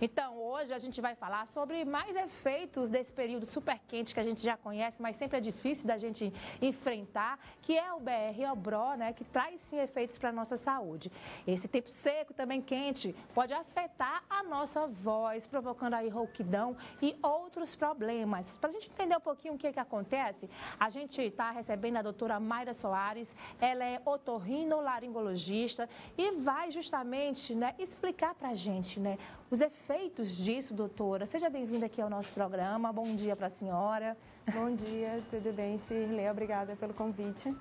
Então, hoje a gente vai falar sobre mais efeitos desse período super quente que a gente já conhece, mas sempre é difícil da gente enfrentar, que é o BR-Obró, né, que traz sim efeitos para a nossa saúde. Esse tempo seco, também quente, pode afetar a nossa voz, provocando aí rouquidão e outros problemas. Para a gente entender um pouquinho o que acontece, a gente está recebendo a doutora Mayra Soares, ela é otorrinolaringologista e vai justamente, né, explicar para a gente, né, os efeitos disso, doutora. Seja bem-vinda aqui ao nosso programa. Bom dia para a senhora. Bom dia, tudo bem, Shirley? Obrigada pelo convite.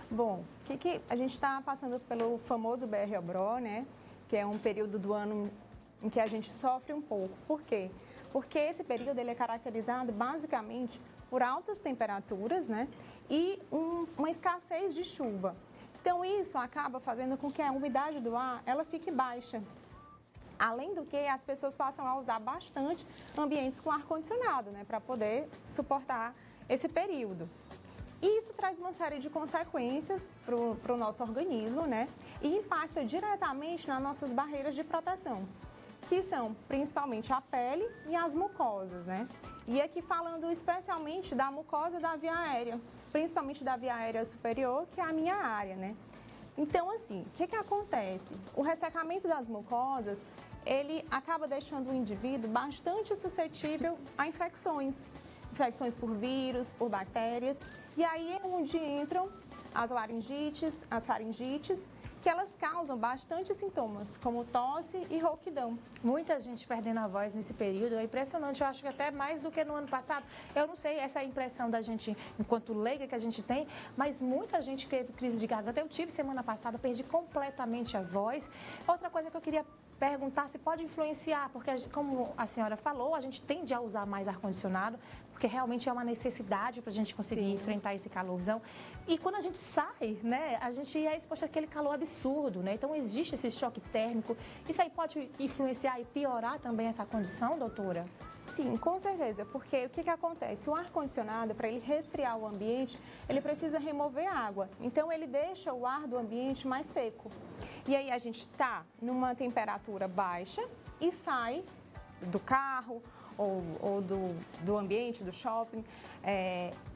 Bom, a gente está passando pelo famoso BR-Obró, né? Que é um período do ano em que a gente sofre um pouco. Por quê? Porque esse período ele é caracterizado basicamente por altas temperaturas, né? E uma escassez de chuva. Então, isso acaba fazendo com que a umidade do ar ela fique baixa. Além do que, as pessoas passam a usar bastante ambientes com ar-condicionado, né, para poder suportar esse período. E isso traz uma série de consequências para o nosso organismo, né, e impacta diretamente nas nossas barreiras de proteção, que são principalmente a pele e as mucosas, né. E aqui falando especialmente da mucosa da via aérea, principalmente da via aérea superior, que é a minha área, né. Então, assim, o que acontece? O ressecamento das mucosas, ele acaba deixando o indivíduo bastante suscetível a infecções por vírus, por bactérias. E aí é onde entram as laringites, as faringites, que elas causam bastante sintomas, como tosse e rouquidão. Muita gente perdendo a voz nesse período, é impressionante, eu acho que até mais do que no ano passado. Eu não sei, essa é a impressão da gente, enquanto leiga que a gente tem, mas muita gente teve crise de garganta. Eu tive semana passada, perdi completamente a voz. Outra coisa que eu queria perguntar se pode influenciar, porque como a senhora falou, a gente tende a usar mais ar-condicionado, porque realmente é uma necessidade para a gente conseguir enfrentar esse calorzão. E quando a gente sai, né, a gente é exposto àquele calor absurdo, né? Então existe esse choque térmico. Isso aí pode influenciar e piorar também essa condição, doutora? Sim, com certeza, porque o que acontece? O ar-condicionado, para ele resfriar o ambiente, ele precisa remover água. Então, ele deixa o ar do ambiente mais seco. E aí, a gente está numa temperatura baixa e sai do carro ou do ambiente, do shopping,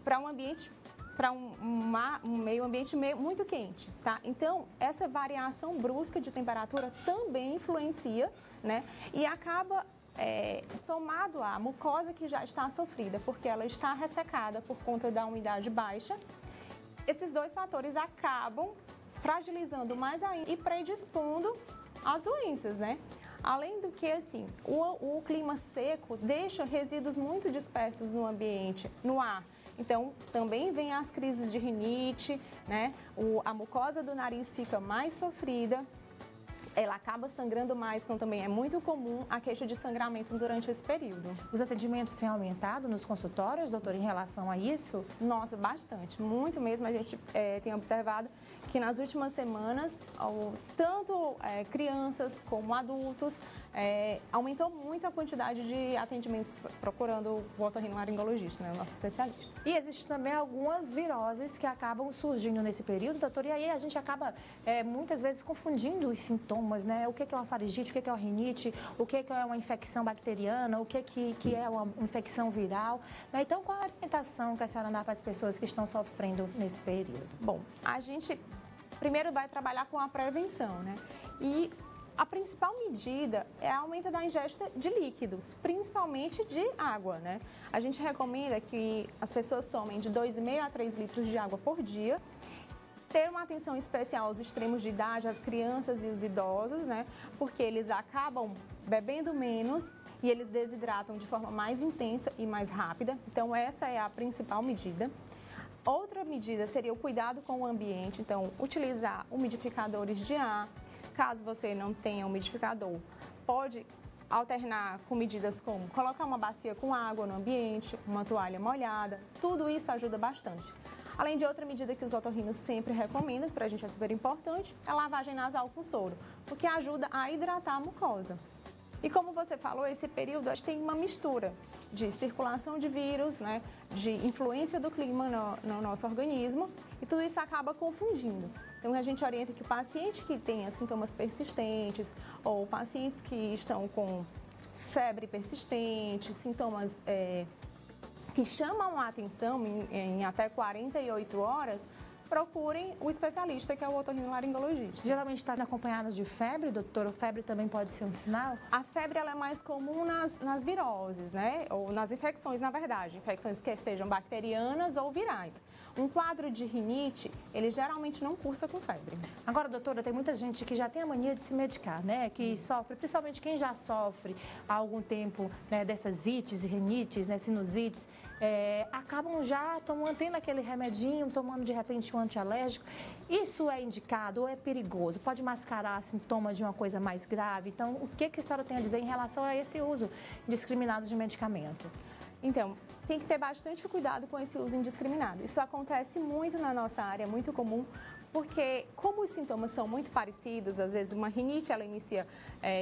para um ambiente para um meio ambiente muito quente, tá? Então, essa variação brusca de temperatura também influencia, né? E acaba somado à mucosa que já está sofrida, porque ela está ressecada por conta da umidade baixa. Esses dois fatores acabam fragilizando mais ainda e predispondo às doenças, né? Além do que, assim, o clima seco deixa resíduos muito dispersos no ambiente, no ar. Então, também vem as crises de rinite, né? A mucosa do nariz fica mais sofrida. Ela acaba sangrando mais, então também é muito comum a queixa de sangramento durante esse período. Os atendimentos têm aumentado nos consultórios, doutora, em relação a isso? Nossa, bastante, muito mesmo. A gente tem observado que nas últimas semanas, tanto crianças como adultos, aumentou muito a quantidade de atendimentos procurando o otorrinolaringologista, né, o nosso especialista. E existem também algumas viroses que acabam surgindo nesse período, doutora, e aí a gente acaba muitas vezes confundindo os sintomas, né? O que é uma faringite, o que é uma rinite, o que é uma infecção bacteriana, o que é uma infecção viral. Né? Então, qual a orientação que a senhora dá para as pessoas que estão sofrendo nesse período? Bom, a gente primeiro vai trabalhar com a prevenção, né? E a principal medida é a aumento da ingesta de líquidos, principalmente de água, né? A gente recomenda que as pessoas tomem de 2,5 a 3 litros de água por dia. Ter uma atenção especial aos extremos de idade, às crianças e os idosos, né? Porque eles acabam bebendo menos e eles desidratam de forma mais intensa e mais rápida. Então, essa é a principal medida. Outra medida seria o cuidado com o ambiente. Então, utilizar umidificadores de ar. Caso você não tenha umidificador, pode alternar com medidas como colocar uma bacia com água no ambiente, uma toalha molhada. Tudo isso ajuda bastante. Além de outra medida que os otorrinos sempre recomendam, que para a gente é super importante, é a lavagem nasal com soro, porque ajuda a hidratar a mucosa. E como você falou, esse período a gente tem uma mistura de circulação de vírus, né, de influência do clima no nosso organismo, e tudo isso acaba confundindo. Então, a gente orienta que o paciente que tenha sintomas persistentes ou pacientes que estão com febre persistente, sintomas que chamam a atenção em até 48 horas, procurem o especialista, que é o otorrinolaringologista. Geralmente está acompanhada de febre, doutora? A febre também pode ser um sinal? A febre ela é mais comum nas viroses, né? Ou nas infecções, na verdade. Infecções que sejam bacterianas ou virais. Um quadro de rinite, ele geralmente não cursa com febre. Agora, doutora, tem muita gente que já tem a mania de se medicar, né? Que sofre, principalmente quem já sofre há algum tempo, né, dessas ites e rinites, né, sinusites, acabam já tendo aquele remedinho, tomando de repente um antialérgico. Isso é indicado ou é perigoso? Pode mascarar sintoma de uma coisa mais grave? Então, o que a senhora tem a dizer em relação a esse uso indiscriminado de medicamento? Então, tem que ter bastante cuidado com esse uso indiscriminado. Isso acontece muito na nossa área, é muito comum, porque como os sintomas são muito parecidos, às vezes uma rinite ela inicia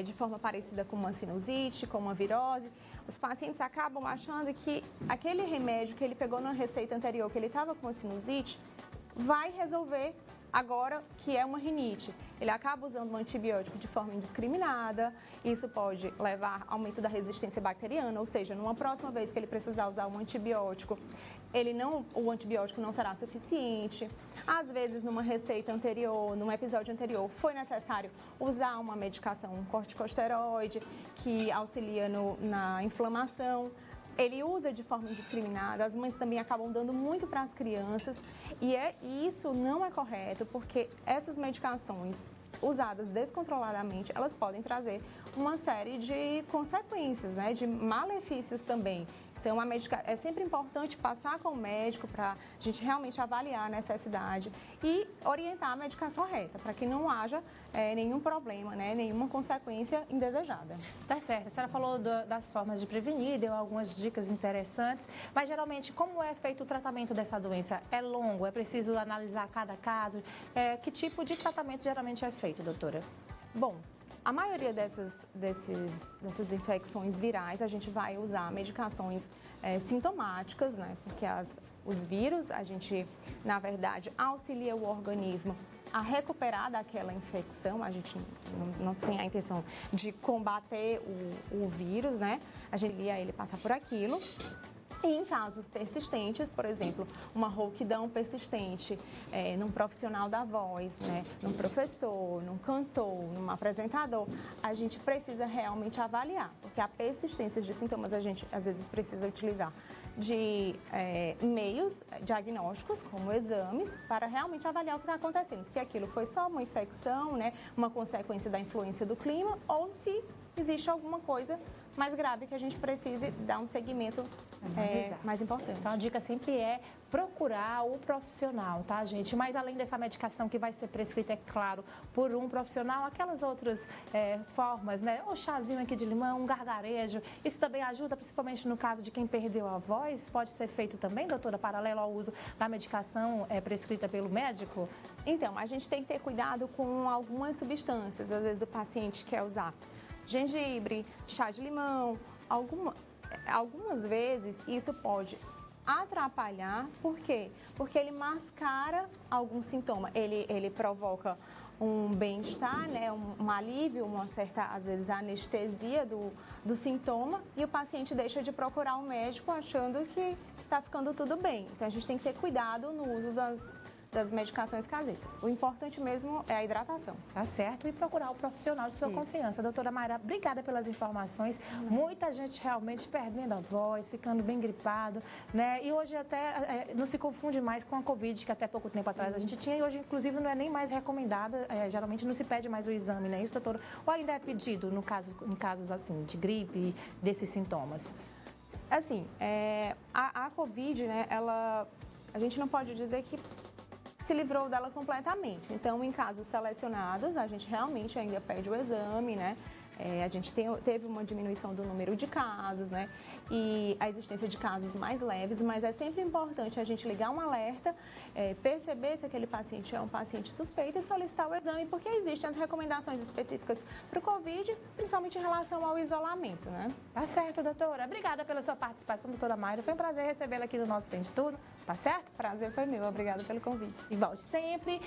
de forma parecida com uma sinusite, com uma virose, os pacientes acabam achando que aquele remédio que ele pegou na receita anterior, que ele estava com uma sinusite, vai resolver agora que é uma rinite. Ele acaba usando um antibiótico de forma indiscriminada, isso pode levar ao aumento da resistência bacteriana, ou seja, numa próxima vez que ele precisar usar um antibiótico, o antibiótico não será suficiente. Às vezes, numa receita anterior, num episódio anterior, foi necessário usar uma medicação, um corticosteroide, que auxilia na inflamação. Ele usa de forma indiscriminada, as mães também acabam dando muito para as crianças e isso não é correto, porque essas medicações usadas descontroladamente, elas podem trazer uma série de consequências, né, de malefícios também. Então, é sempre importante passar com o médico para a gente realmente avaliar a necessidade e orientar a medicação correta, para que não haja nenhum problema, né, nenhuma consequência indesejada. Tá certo. A senhora falou das formas de prevenir, deu algumas dicas interessantes, mas geralmente como é feito o tratamento dessa doença? É longo? É preciso analisar cada caso? Que tipo de tratamento geralmente é feito, doutora? Bom, a maioria dessas infecções virais, a gente vai usar medicações sintomáticas, né? Porque os vírus, a gente, na verdade, auxilia o organismo a recuperar daquela infecção. A gente não tem a intenção de combater o vírus, né? A gente ia ele passar por aquilo. E em casos persistentes, por exemplo, uma rouquidão persistente num profissional da voz, né, num professor, num cantor, num apresentador, a gente precisa realmente avaliar, porque a persistência de sintomas a gente às vezes precisa utilizar de meios diagnósticos, como exames, para realmente avaliar o que está acontecendo. Se aquilo foi só uma infecção, né, uma consequência da influência do clima, ou se existe alguma coisa mais grave que a gente precise dar um segmento mais importante. Então, a dica sempre é procurar o profissional, tá, gente? Mas além dessa medicação que vai ser prescrita, é claro, por um profissional, aquelas outras formas, né? O chazinho aqui de limão, um gargarejo, isso também ajuda, principalmente no caso de quem perdeu a voz? Pode ser feito também, doutora, paralelo ao uso da medicação prescrita pelo médico? Então, a gente tem que ter cuidado com algumas substâncias. Às vezes o paciente quer usar gengibre, chá de limão, algumas vezes isso pode atrapalhar. Por quê? Porque ele mascara algum sintoma, ele provoca um bem-estar, né, um alívio, uma certa, às vezes, anestesia do sintoma, e o paciente deixa de procurar um médico achando que está ficando tudo bem. Então, a gente tem que ter cuidado no uso das medicações caseiras. O importante mesmo é a hidratação. Tá certo, e procurar o profissional de sua confiança. Doutora Mayra, obrigada pelas informações. Muita gente realmente perdendo a voz, ficando bem gripado, né? E hoje até não se confunde mais com a Covid, que até pouco tempo atrás a gente tinha, e hoje, inclusive, não é nem mais recomendada, geralmente não se pede mais o exame, né? Isso, doutora? Ou ainda é pedido em casos assim, de gripe, desses sintomas? Assim, a Covid, né, a gente não pode dizer que se livrou dela completamente. Então, em casos selecionados, a gente realmente ainda pede o exame, né? A gente teve uma diminuição do número de casos, né? E a existência de casos mais leves, mas é sempre importante a gente ligar um alerta, perceber se aquele paciente é um paciente suspeito e solicitar o exame, porque existem as recomendações específicas para o Covid, principalmente em relação ao isolamento, né? Tá certo, doutora. Obrigada pela sua participação, doutora Mayra. Foi um prazer recebê-la aqui no nosso Tem de Tudo, tá certo? Prazer foi meu. Obrigada pelo convite. E volte sempre.